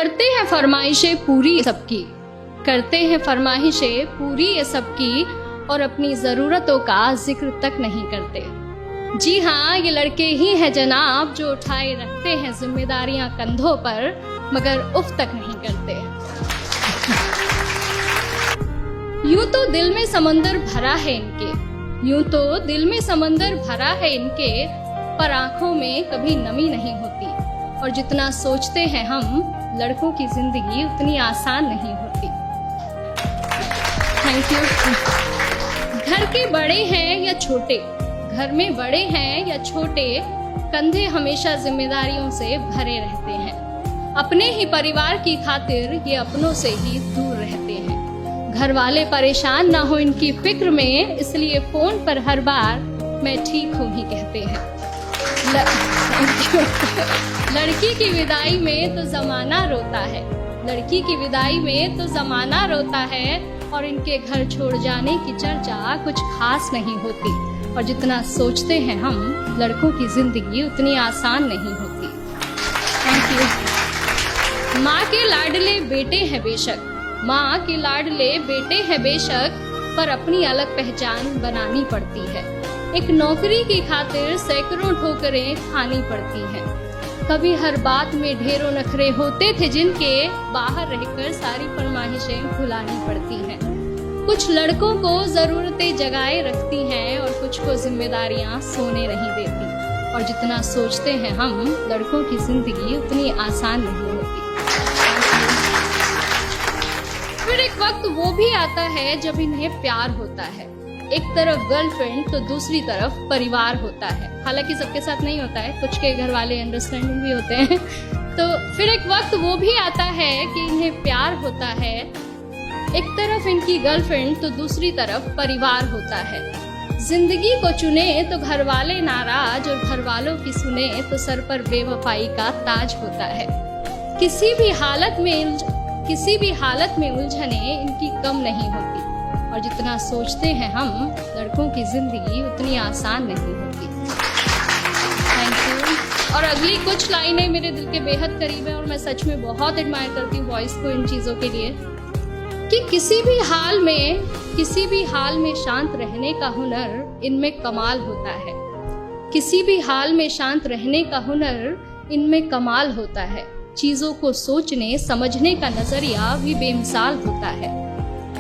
करते हैं फरमाइशें पूरी सबकी, करते हैं फरमाइशें पूरी ये सबकी, और अपनी ज़रूरतों का जिक्र तक नहीं करते। जी हाँ, ये लड़के ही हैं जनाब जो उठाए रखते हैं जिम्मेदारियां कंधों पर, मगर उफ तक नहीं करते। यूं तो दिल में समंदर भरा है इनके, यूं तो दिल में समंदर भरा है इनके, पर आंखों में कभी नमी नहीं होती। और जितना सोचते हैं हम, लड़कों की जिंदगी उतनी आसान नहीं होती। Thank you. घर के बड़े हैं या छोटे, घर में बड़े हैं या छोटे, कंधे हमेशा जिम्मेदारियों से भरे रहते हैं। अपने ही परिवार की खातिर ये अपनों से ही दूर रहते हैं। घर वाले परेशान ना हो इनकी फिक्र में, इसलिए फोन पर हर बार मैं ठीक हूँ ही कहते हैं। लड़की की विदाई में तो जमाना रोता है, लड़की की विदाई में तो जमाना रोता है, और इनके घर छोड़ जाने की चर्चा कुछ खास नहीं होती। और जितना सोचते हैं हम, लड़कों की जिंदगी उतनी आसान नहीं होती। Thank you. माँ के लाडले बेटे हैं बेशक, माँ के लाडले बेटे हैं बेशक, पर अपनी अलग पहचान बनानी पड़ती है। एक नौकरी की खातिर सैकड़ों ठोकरें खानी पड़ती हैं। कभी हर बात में ढेरों नखरे होते थे जिनके, बाहर रहकर सारी फरमाइशें भुलानी पड़ती हैं। कुछ लड़कों को जरूरतें जगाए रखती हैं, और कुछ को जिम्मेदारियां सोने नहीं देती। और जितना सोचते हैं हम, लड़कों की जिंदगी उतनी आसान नहीं होती। फिर एक वक्त वो भी आता है जब इन्हें प्यार होता है। एक तरफ गर्लफ्रेंड तो दूसरी तरफ परिवार होता है। हालांकि सबके साथ नहीं होता है, कुछ के घर वाले अंडरस्टैंडिंग भी होते हैं। तो फिर एक वक्त वो भी आता है कि इन्हें प्यार होता है। एक तरफ इनकी गर्लफ्रेंड तो दूसरी तरफ परिवार होता है। जिंदगी को चुने तो घर वाले नाराज, और घर वालों की सुने तो सर पर बेवफाई का ताज होता है। किसी भी हालत में उलझने इनकी कम नहीं होती। और जितना सोचते हैं हम, लड़कों की जिंदगी उतनी आसान नहीं होती। Thank you. और अगली कुछ लाइनें मेरे दिल के बेहद करीब है, और मैं सच में बहुत एडमायर करती हूँ वॉइस को इन चीज़ों के लिए, कि किसी भी हाल में शांत रहने का हुनर इनमें कमाल होता है। किसी भी हाल में शांत रहने का हुनर इनमें कमाल होता है। चीज़ों को सोचने समझने का नजरिया भी बेमिसाल होता है।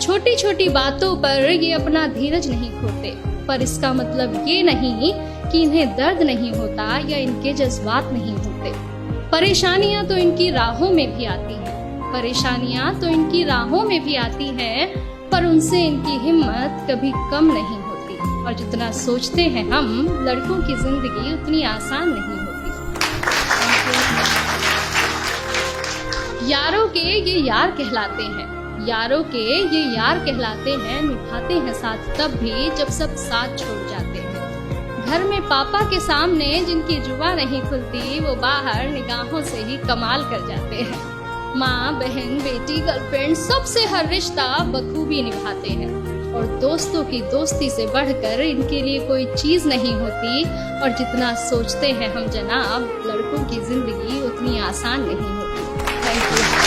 छोटी छोटी बातों पर ये अपना धीरज नहीं खोते, पर इसका मतलब ये नहीं कि इन्हें दर्द नहीं होता या इनके जज्बात नहीं होते। परेशानियां तो इनकी राहों में भी आती हैं, पर उनसे इनकी हिम्मत कभी कम नहीं होती। और जितना सोचते हैं हम, लड़कों की जिंदगी उतनी आसान नहीं होती। यारों के ये यार कहलाते हैं, यारों के ये यार कहलाते हैं, निभाते हैं साथ तब भी जब सब साथ छोड़ जाते हैं। घर में पापा के सामने जिनकी जुबां नहीं खुलती, वो बाहर निगाहों से ही कमाल कर जाते हैं। माँ, बहन, बेटी, गर्लफ्रेंड, सबसे हर रिश्ता बखूबी निभाते हैं। और दोस्तों की दोस्ती से बढ़कर इनके लिए कोई चीज नहीं होती। और जितना सोचते हैं हम जनाब, लड़कों की जिंदगी उतनी आसान नहीं होती। Thank you.